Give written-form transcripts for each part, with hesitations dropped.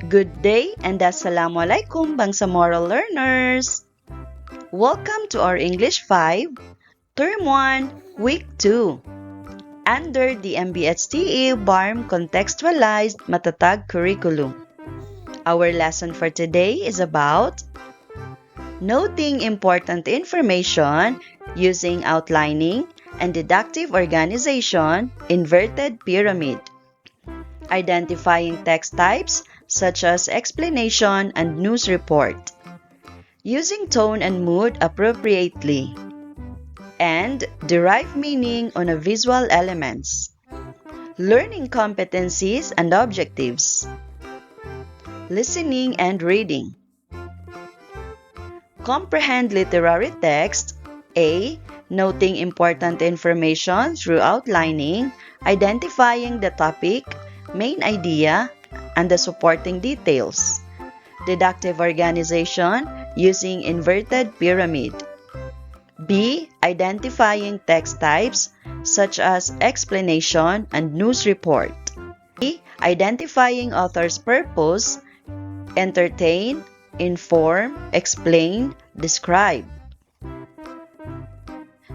Good day and Assalamualaikum Bangsamoro learners! Welcome to our English 5, Term 1, Week 2, under the MBHTE BARM Contextualized Matatag Curriculum. Our lesson for today is about noting important information using outlining and deductive organization, inverted pyramid. Identifying text types such as explanation and news report. Using tone and mood appropriately. And derive meaning on a visual elements. Learning competencies and objectives. Listening and reading. Comprehend literary text. A. Noting important information through outlining, identifying the topic, main idea, and the supporting details. Deductive organization using inverted pyramid. B. Identifying text types such as explanation and news report. C. Identifying author's purpose, entertain, inform, explain, describe.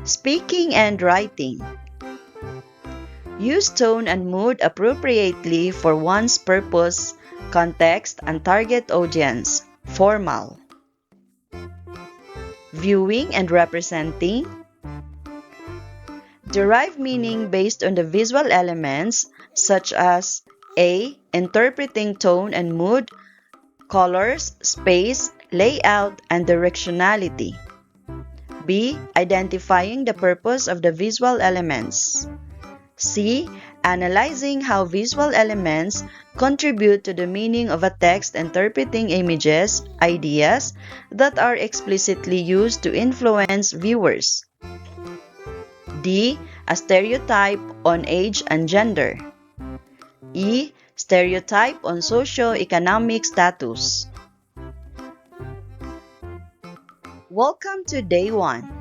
Speaking and writing. Use tone and mood appropriately for one's purpose, context, and target audience. Formal. Viewing and representing. Derive meaning based on the visual elements such as A. Interpreting tone and mood, colors, space, layout, and directionality. B. Identifying the purpose of the visual elements. C. Analyzing how visual elements contribute to the meaning of a text, interpreting images, ideas that are explicitly used to influence viewers. D. A stereotype on age and gender. E. Stereotype on socio-economic status. Welcome to Day 1.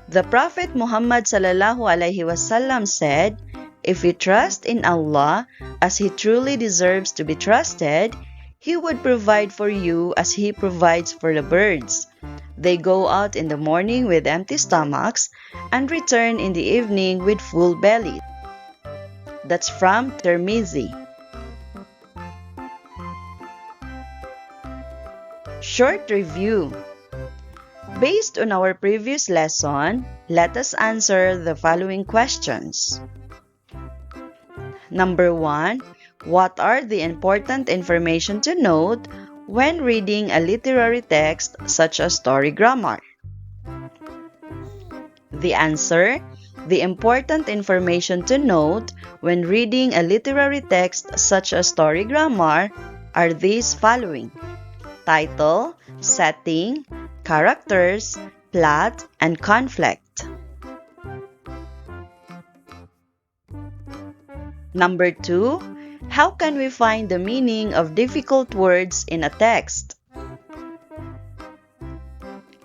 The Prophet Muhammad sallallahu alaihi wasallam said, "If you trust in Allah as He truly deserves to be trusted, He would provide for you as He provides for the birds. They go out in the morning with empty stomachs and return in the evening with full bellies." That's from Tirmizi. Short review. Based on our previous lesson, let us answer the following questions. Number 1. What are the important information to note when reading a literary text such as story grammar? The answer. The important information to note when reading a literary text such as story grammar are these following: title, setting, characters, plot, and conflict. Number 2. How can we find the meaning of difficult words in a text?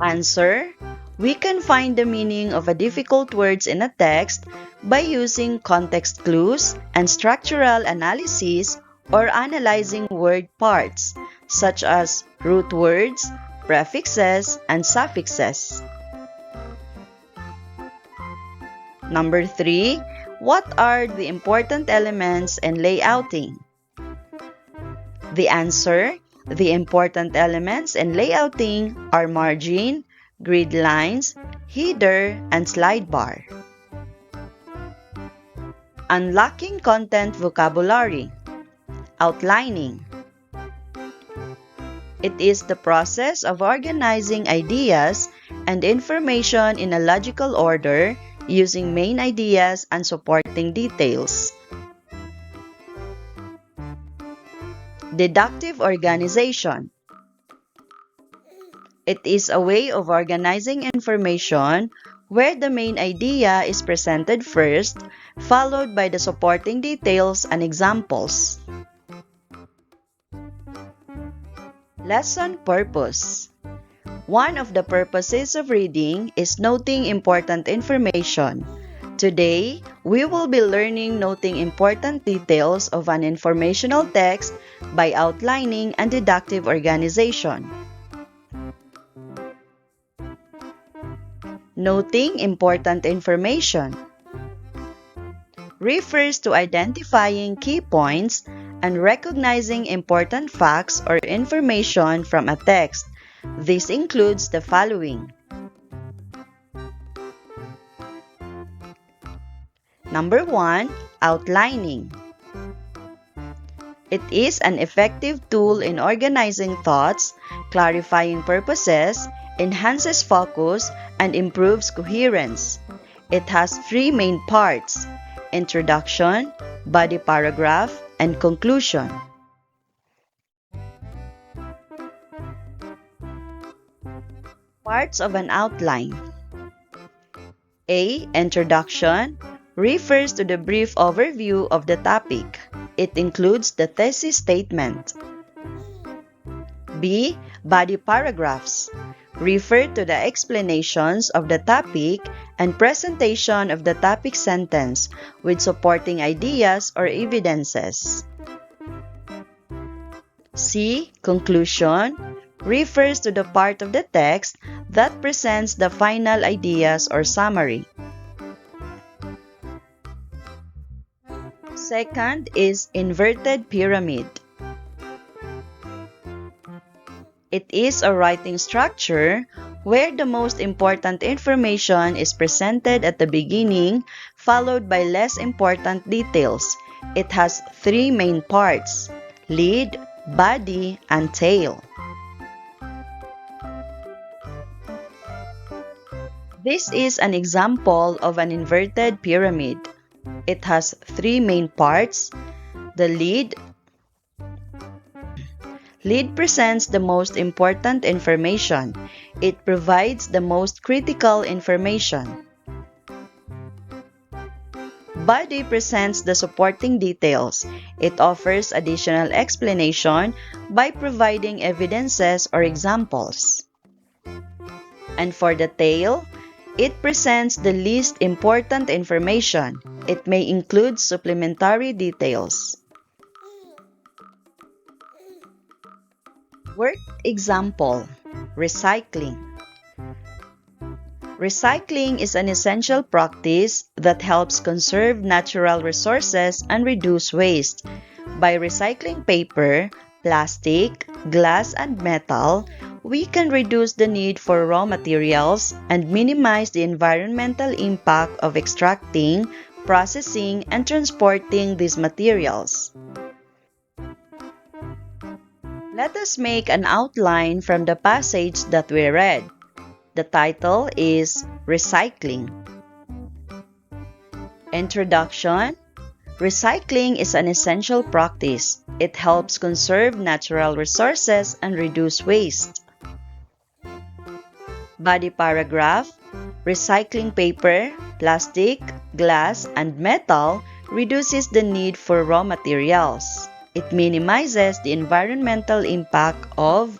Answer. We can find the meaning of a difficult words in a text by using context clues and structural analysis or analyzing word parts, such as root words, prefixes, and suffixes. Number 3. What are the important elements in layouting? The answer. The important elements in layouting are margin, grid lines, header, and slide bar. Unlocking content vocabulary. Outlining. It is the process of organizing ideas and information in a logical order using main ideas and supporting details. Deductive organization. It is a way of organizing information where the main idea is presented first, followed by the supporting details and examples. Lesson purpose. One of the purposes of reading is noting important information. Today, We will be learning noting important details of an informational text by outlining and deductive organization. Noting important information refers to identifying key points and recognizing important facts or information from a text. This includes the following. Number 1, outlining. It is an effective tool in organizing thoughts, clarifying purposes, enhances focus, and improves coherence. It has 3 main parts: introduction, body paragraph, and conclusion. Parts of an outline. A. Introduction refers to the brief overview of the topic. It includes the thesis statement. B. Body paragraphs refer to the explanations of the topic and presentation of the topic sentence with supporting ideas or evidences. C. Conclusion refers to the part of the text that presents the final ideas or summary. Second is inverted pyramid. It is a writing structure where the most important information is presented at the beginning, followed by less important details. It has 3 main parts: lead, body, and tail. This is an example of an inverted pyramid. It has 3 main parts. The lead. Lead presents the most important information. It provides the most critical information. Body presents the supporting details. It offers additional explanation by providing evidences or examples. And for the tail, it presents the least important information. It may include supplementary details. Work example: recycling. Recycling is an essential practice that helps conserve natural resources and reduce waste. By recycling paper, plastic, glass, and metal, we can reduce the need for raw materials and minimize the environmental impact of extracting, processing, and transporting these materials. Let us make an outline from the passage that we read. The title is Recycling. Introduction. Recycling is an essential practice. It helps conserve natural resources and reduce waste. Body paragraph. Recycling paper, plastic, glass, and metal reduces the need for raw materials. It minimizes the environmental impact of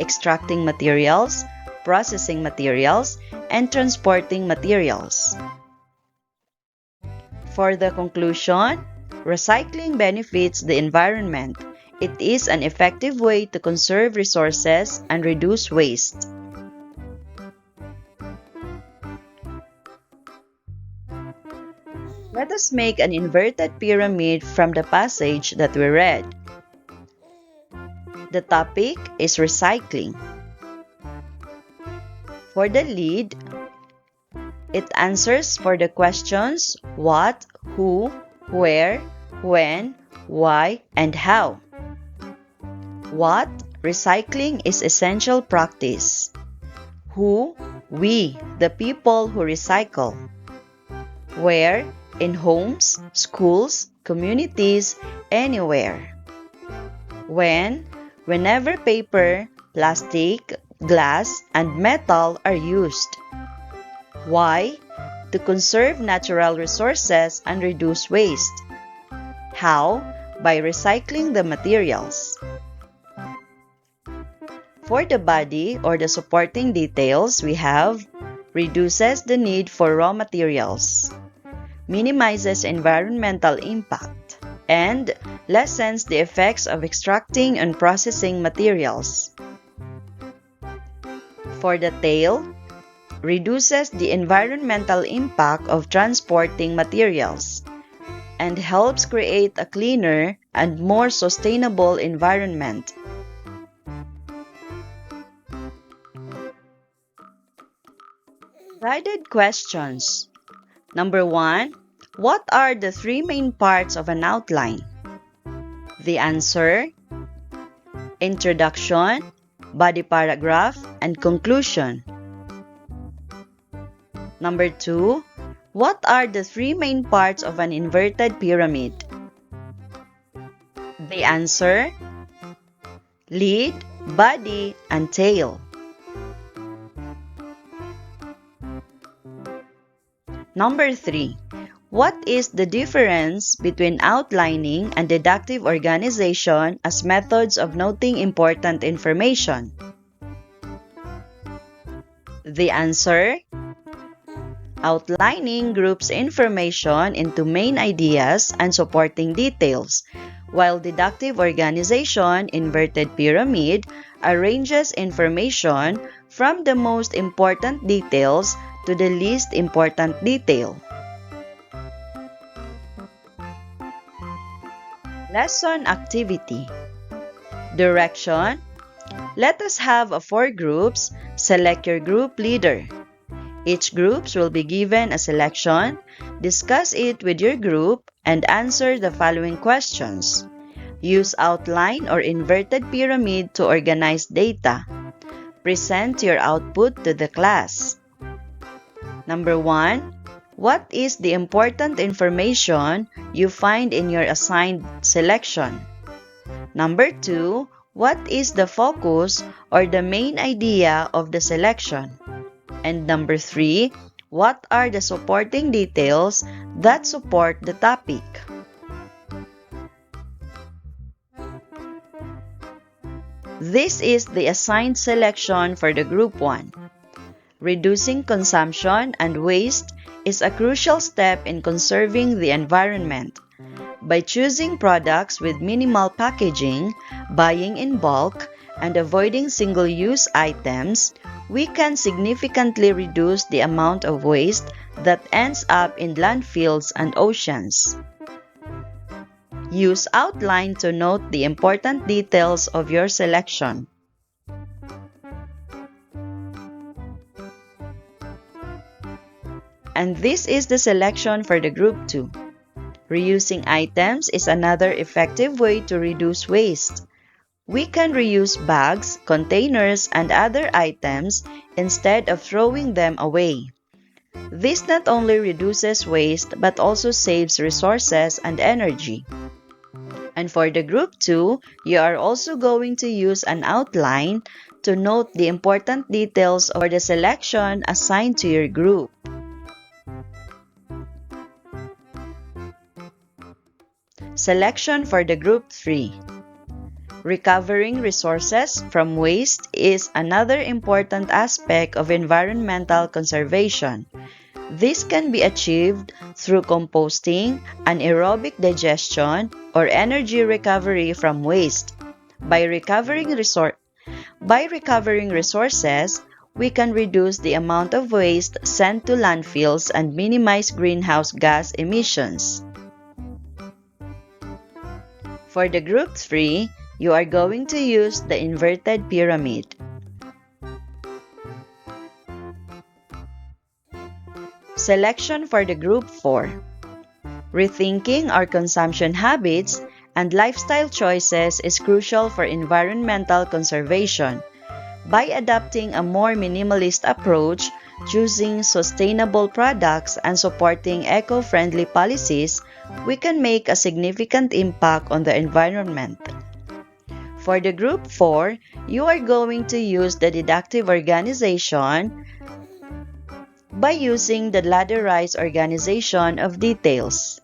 extracting materials, processing materials, and transporting materials. For the conclusion, recycling benefits the environment. It is an effective way to conserve resources and reduce waste. Let us make an inverted pyramid from the passage that we read. The topic is recycling. For the lead, it answers for the questions what, who, where, when, why, and how. What? Recycling is essential practice. Who? We, the people who recycle. Where? In homes, schools, communities, anywhere. When? Whenever paper, plastic, glass, and metal are used. Why? To conserve natural resources and reduce waste. How? By recycling the materials. For the body or the supporting details, we have reduces the need for raw materials. minimizes environmental impact, and lessens the effects of extracting and processing materials. For the tail, reduces the environmental impact of transporting materials and helps create a cleaner and more sustainable environment. Guided questions. Number 1. What are the three main parts of an outline? The answer: introduction, body paragraph, and conclusion. Number 2. What are the three main parts of an inverted pyramid? The answer: lead, body, and tail. Number 3. What is the difference between outlining and deductive organization as methods of noting important information? The answer: outlining groups information into main ideas and supporting details, while deductive organization, inverted pyramid, arranges information from the most important details to the least important detail. Lesson activity. Direction. Let us have 4 groups. Select your group leader. Each group will be given a selection. Discuss it with your group and answer the following questions. Use outline or inverted pyramid to organize data. Present your output to the class. Number 1. What is the important information you find in your assigned selection? Number 2. What is the focus or the main idea of the selection? And number 3. What are the supporting details that support the topic? This is the assigned selection for the Group 1. Reducing consumption and waste is a crucial step in conserving the environment. By choosing products with minimal packaging, buying in bulk, and avoiding single-use items, we can significantly reduce the amount of waste that ends up in landfills and oceans. Use outline to note the important details of your selection. And this is the selection for the Group 2. Reusing items is another effective way to reduce waste. We can reuse bags, containers, and other items instead of throwing them away. This not only reduces waste but also saves resources and energy. And for the Group 2, you are also going to use an outline to note the important details of the selection assigned to your group. Selection for the Group 3. Recovering resources from waste is another important aspect of environmental conservation. This can be achieved through composting, anaerobic digestion, or energy recovery from waste. By recovering resources, we can reduce the amount of waste sent to landfills and minimize greenhouse gas emissions. For the Group 3, you are going to use the inverted pyramid. Selection for the Group 4. Rethinking our consumption habits and lifestyle choices is crucial for environmental conservation. By adopting a more minimalist approach, choosing sustainable products, and supporting eco-friendly policies, we can make a significant impact on the environment. For the Group 4, you are going to use the deductive organization by using the ladderized organization of details.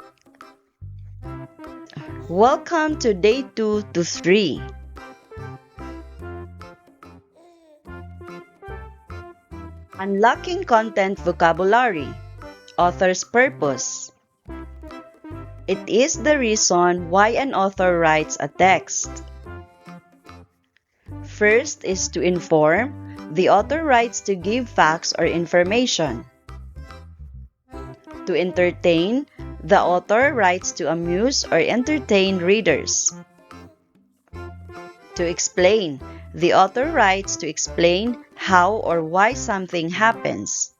Welcome to Day 2 to 3. Unlocking Content Vocabulary. Author's purpose. It is the reason why an author writes a text. First is to inform. The author writes to give facts or information. To entertain, the author writes to amuse or entertain readers. To explain, the author writes to explain how or why something happens.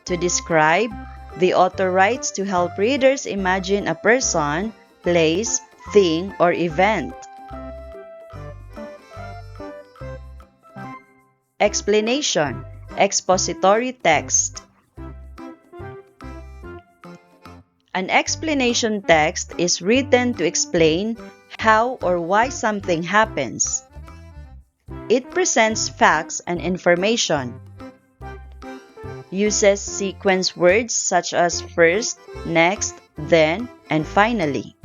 To describe, the author writes to help readers imagine a person, place, thing, or event. Explanation, expository text. An explanation text is written to explain how or why something happens. It presents facts and information. Uses sequence words such as first, next, then, and finally.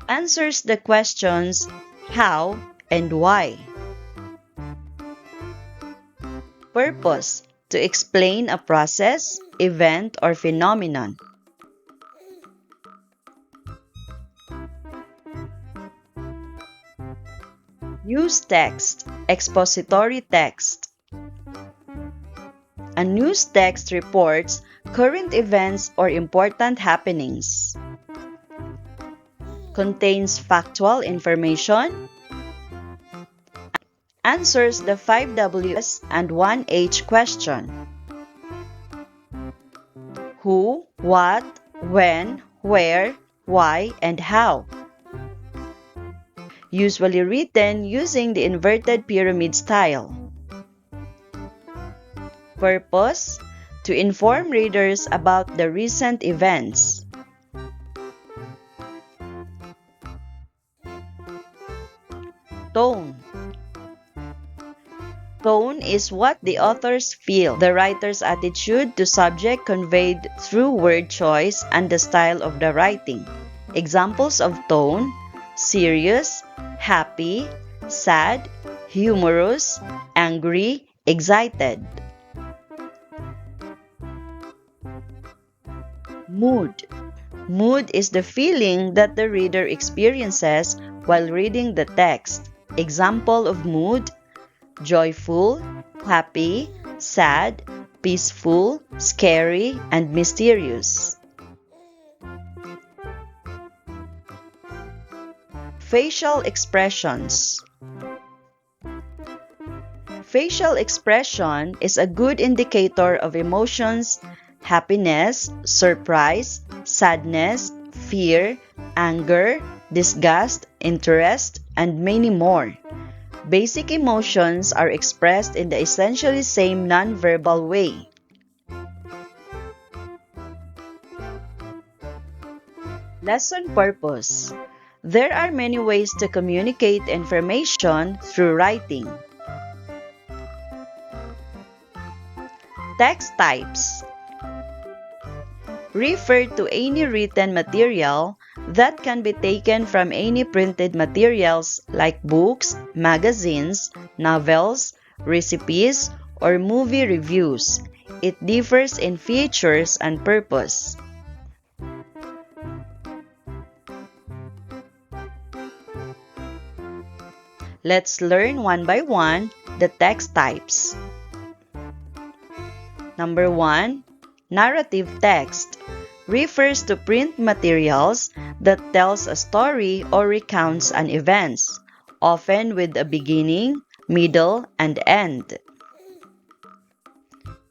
Answers the questions how and why. Purpose, to explain a process, event, or phenomenon. News text, expository text. A news text reports current events or important happenings. Contains factual information. Answers the 5 Ws and 1 H question. Who, what, when, where, why, and how. Usually written using the inverted pyramid style. Purpose, to inform readers about the recent events. Tone. Tone is what the authors feel, the writer's attitude to subject conveyed through word choice and the style of the writing. Examples of tone: serious, happy, sad, humorous, angry, excited. Mood. Mood is the feeling that the reader experiences while reading the text. Example of mood: joyful, happy, sad, peaceful, scary, and mysterious. Facial expressions. Facial expression is a good indicator of emotions: happiness, surprise, sadness, fear, anger, disgust, interest, and many more. Basic emotions are expressed in the essentially same non-verbal way. Lesson purpose. There are many ways to communicate information through writing. Text types. Refer to any written material that can be taken from any printed materials like books, magazines, novels, recipes, or movie reviews. It differs in features and purpose. Let's learn one by one the text types. Number 1. Narrative text refers to print materials that tells a story or recounts an event, often with a beginning, middle, and end.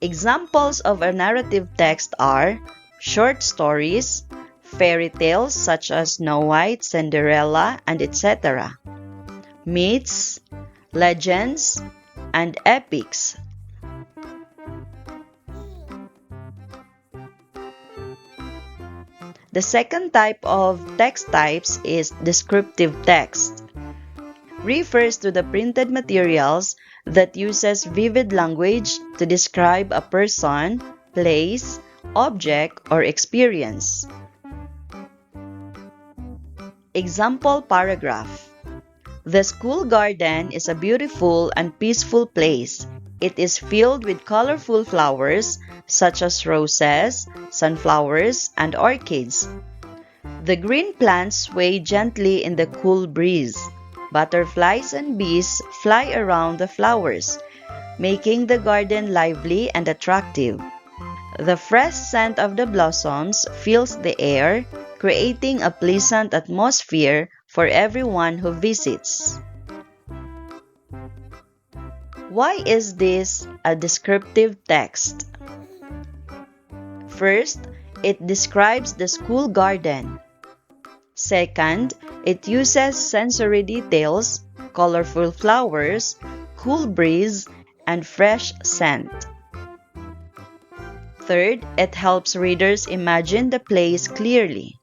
Examples of a narrative text are short stories, fairy tales such as Snow White, Cinderella, and etc., myths, legends, and epics. The second type of text types is descriptive text. Refers to the printed materials that uses vivid language to describe a person, place, object, or experience. Example paragraph. The school garden is a beautiful and peaceful place. It is filled with colorful flowers such as roses, sunflowers, and orchids. The green plants sway gently in the cool breeze. Butterflies and bees fly around the flowers, making the garden lively and attractive. The fresh scent of the blossoms fills the air, creating a pleasant atmosphere for everyone who visits. Why is this a descriptive text? First, it describes the school garden. Second, it uses sensory details, colorful flowers, cool breeze, and fresh scent. Third, it helps readers imagine the place clearly.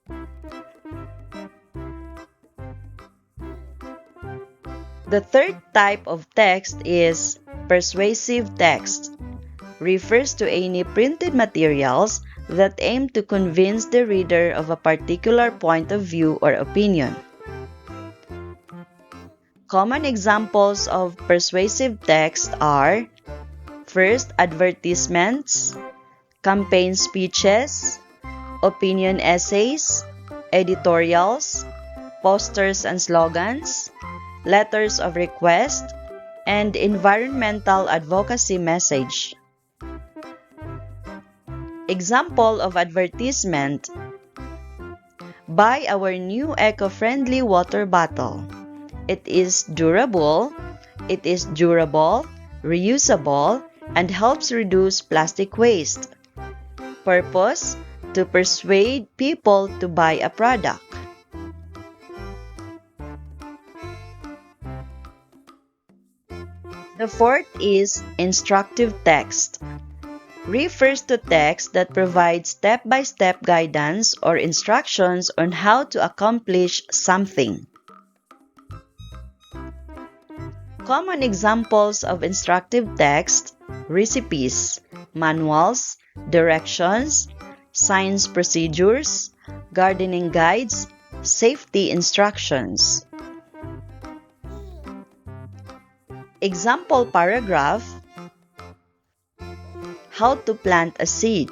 The third type of text is persuasive text. Refers to any printed materials that aim to convince the reader of a particular point of view or opinion. Common examples of persuasive text are: first, advertisements, campaign speeches, opinion essays, editorials, posters and slogans, letters of request, and environmental advocacy message. Example of advertisement: buy our new eco-friendly water bottle. It is durable, reusable, and helps reduce plastic waste. Purpose: to persuade people to buy a product. The fourth is instructive text. Refers to text that provides step-by-step guidance or instructions on how to accomplish something. Common examples of instructive text: recipes, manuals, directions, science procedures, gardening guides, safety instructions. Example paragraph: how to plant a seed.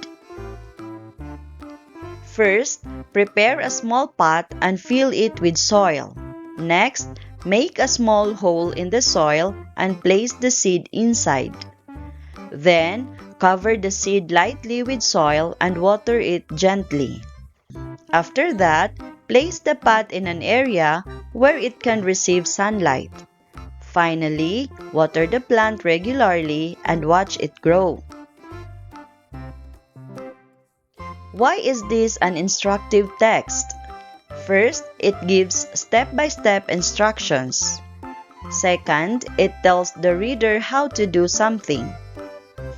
First, prepare a small pot and fill it with soil. Next, make a small hole in the soil and place the seed inside. Then, cover the seed lightly with soil and water it gently. After that, place the pot in an area where it can receive sunlight. Finally, water the plant regularly and watch it grow. Why is this an instructive text? First, it gives step-by-step instructions. Second, it tells the reader how to do something.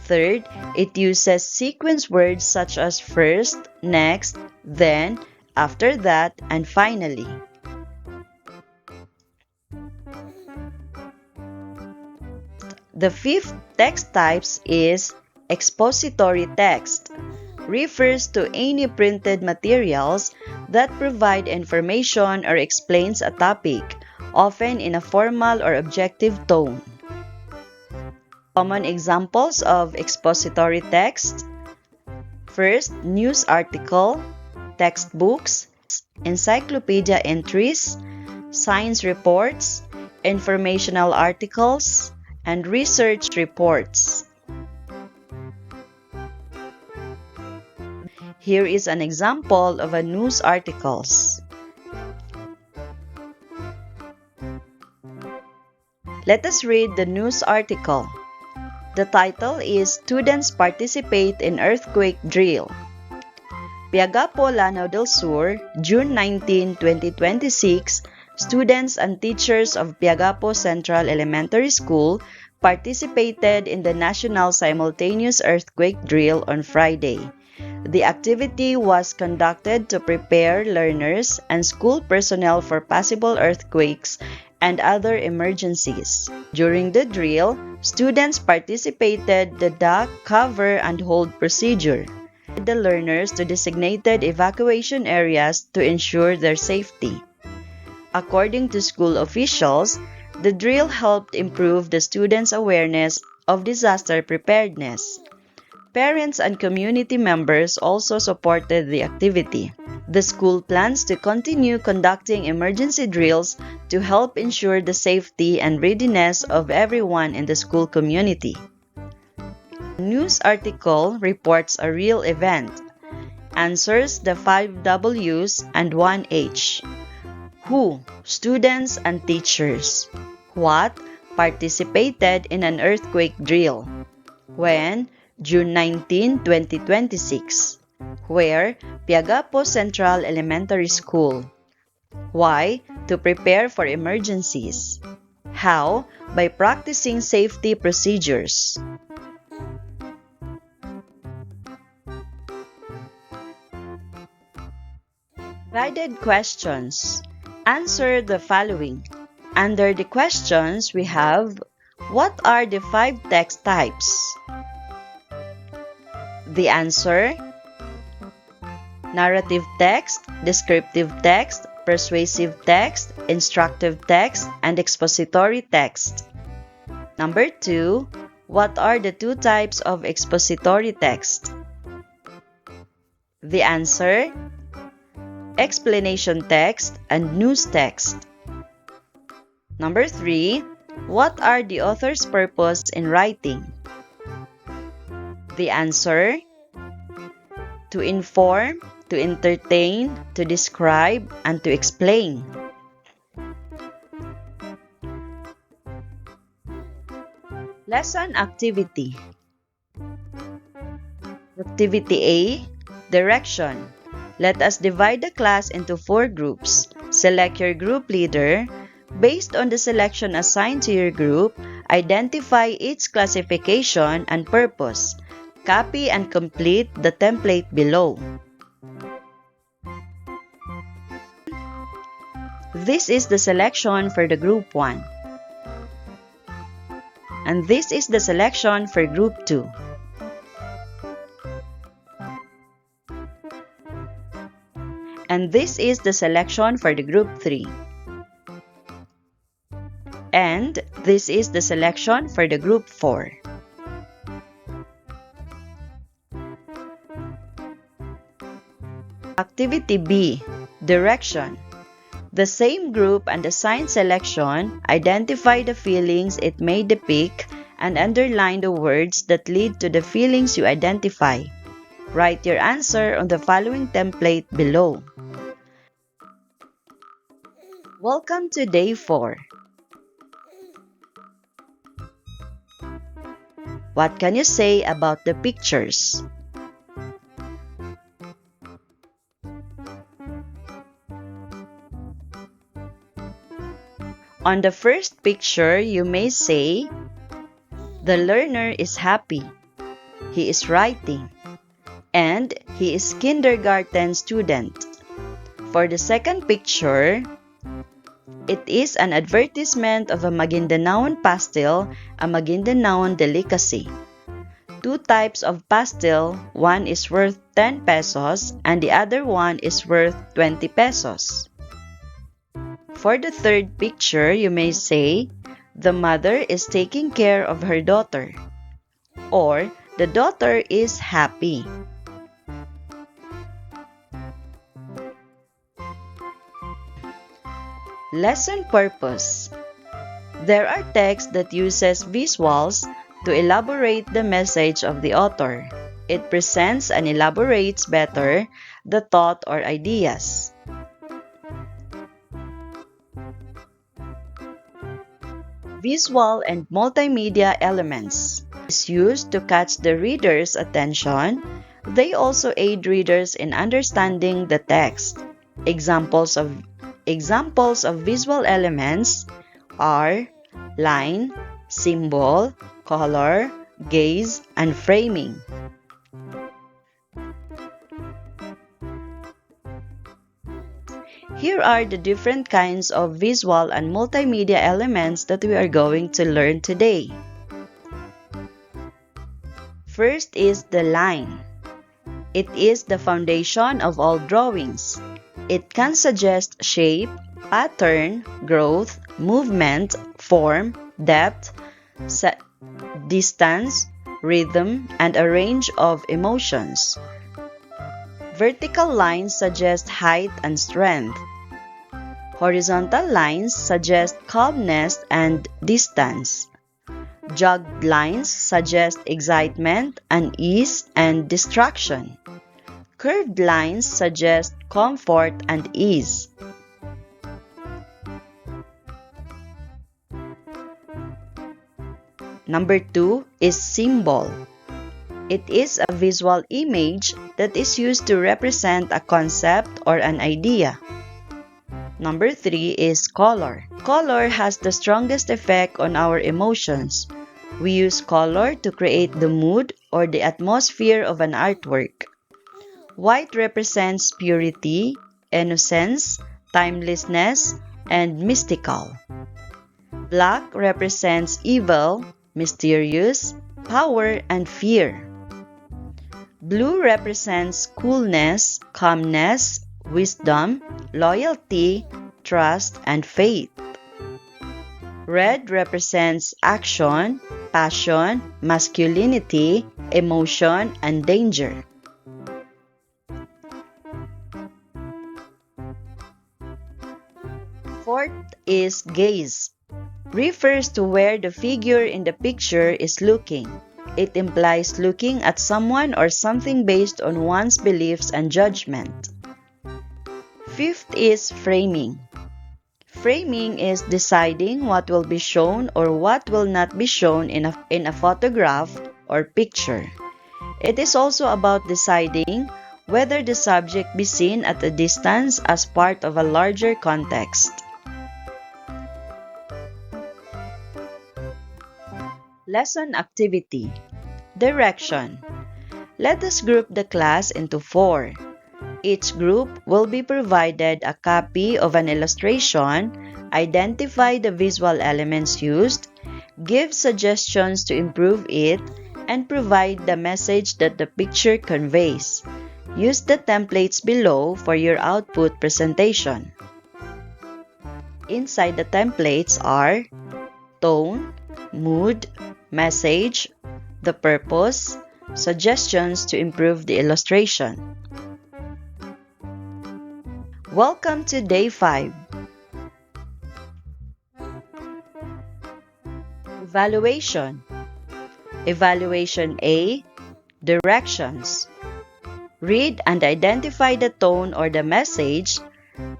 Third, it uses sequence words such as first, next, then, after that, and finally. The fifth text type is expository text. Refers to any printed materials that provide information or explains a topic, often in a formal or objective tone. Common examples of expository text: first, news article, textbooks, encyclopedia entries, science reports, informational articles, and research reports. Here is an example of a news articles. Let us read the news article. The title is Students Participate in Earthquake Drill. Piagapo, Lanao del Sur, June 19, 2026, students and teachers of Piagapo Central Elementary School participated in the National Simultaneous Earthquake Drill on Friday. The activity was conducted to prepare learners and school personnel for possible earthquakes and other emergencies. During the drill, students participated in the duck, cover, and hold procedure. The learners to designated evacuation areas to ensure their safety. According to school officials, the drill helped improve the students' awareness of disaster preparedness. Parents and community members also supported the activity. The school plans to continue conducting emergency drills to help ensure the safety and readiness of everyone in the school community. A news article reports a real event, answers the 5 W's and 1 H. Who? Students and teachers. What? Participated in an earthquake drill. When? June 19, 2026. Where? Piagapo Central Elementary School. Why? To prepare for emergencies. How? By practicing safety procedures. Guided questions. Answer the following. Under the questions, we have, what are the 5 text types? The answer, narrative text, descriptive text, persuasive text, instructive text, and expository text. Number 2, what are the 2 types of expository text? The answer, explanation text and news text. Number 3, what are the author's purpose in writing? The answer, to inform, to entertain, to describe, and to explain. Lesson activity. Activity A, direction. Let us divide the class into 4 groups. Select your group leader. Based on the selection assigned to your group, identify its classification and purpose. Copy and complete the template below. This is the selection for the group 1. And this is the selection for group 2. And this is the selection for the group 3. And this is the selection for the group 4. Activity B, direction. The same group and assigned selection, identify the feelings it may depict and underline the words that lead to the feelings you identify. Write your answer on the following template below. Welcome to day 4. What can you say about the pictures? On the first picture, you may say, the learner is happy. He is writing. And he is kindergarten student. For the second picture, it is an advertisement of a Maguindanaon pastel, a Maguindanaon delicacy. 2 types of pastel, one is worth 10 pesos and the other one is worth 20 pesos. For the third picture, you may say, the mother is taking care of her daughter, or the daughter is happy. Lesson purpose. There are texts that uses visuals to elaborate the message of the author. It presents and elaborates better the thought or ideas. Visual and multimedia elements is used to catch the reader's attention. They also aid readers in understanding the text. Examples of visual elements are line, symbol, color, gaze, and framing. Here are the different kinds of visual and multimedia elements that we are going to learn today. First is the line. It is the foundation of all drawings. It can suggest shape, pattern, growth, movement, form, depth, distance, rhythm, and a range of emotions. Vertical lines suggest height and strength. Horizontal lines suggest calmness and distance. Jogged lines suggest excitement, unease, and distraction. Curved lines suggest comfort and ease. Number 2 is symbol. It is a visual image that is used to represent a concept or an idea. Number 3 is color. Color has the strongest effect on our emotions. We use color to create the mood or the atmosphere of an artwork. White represents purity, innocence, timelessness, and mystical. Black represents evil, mysterious, power, and fear. Blue represents coolness, calmness, wisdom, loyalty, trust, and faith. Red represents action, passion, masculinity, emotion, and danger. Fourth is gaze. Refers to where the figure in the picture is looking. It implies looking at someone or something based on one's beliefs and judgment. Fifth is framing. Framing is deciding what will be shown or what will not be shown in a photograph or picture. It is also about deciding whether the subject be seen at a distance as part of a larger context. Lesson activity. Direction. Let us group the class into 4. Each group will be provided a copy of an illustration, identify the visual elements used, give suggestions to improve it, and provide the message that the picture conveys. Use the templates below for your output presentation. Inside the templates are tone, mood, message, the purpose, suggestions to improve the illustration. Welcome to Day 5. Evaluation. Evaluation A. Directions. Read and identify the tone or the message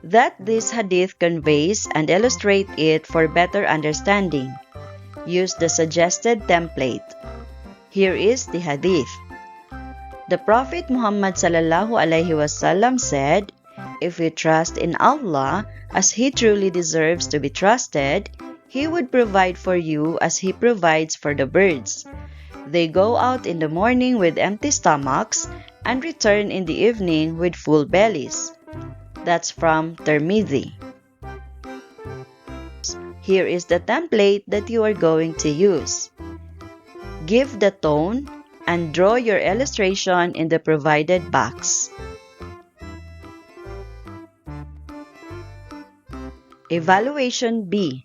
that this hadith conveys and illustrate it for better understanding. Use the suggested template. Here is the hadith. The Prophet Muhammad sallallahu alaihi wasallam said, "If you trust in Allah as He truly deserves to be trusted, He would provide for you as He provides for the birds. They go out in the morning with empty stomachs and return in the evening with full bellies." That's from Tirmidhi. Here is the template that you are going to use. Give the tone and draw your illustration in the provided box. Evaluation B.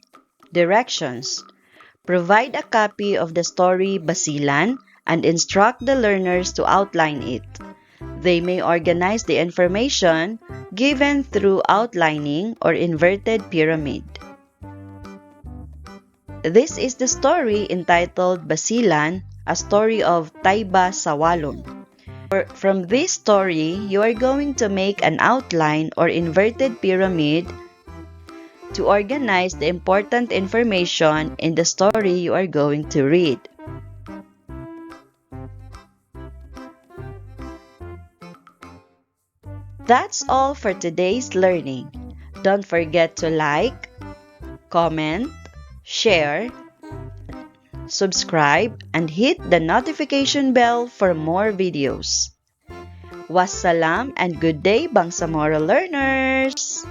Directions. Provide a copy of the story Basilan and instruct the learners to outline it. They may organize the information given through outlining or inverted pyramid. This is the story entitled Basilan, a story of Taiba Sawalun. From this story, you are going to make an outline or inverted pyramid to organize the important information in the story you are going to read. That's all for today's learning. Don't forget to like, comment, share, subscribe, and hit the notification bell for more videos. Wassalam and good day, Bangsamoro learners!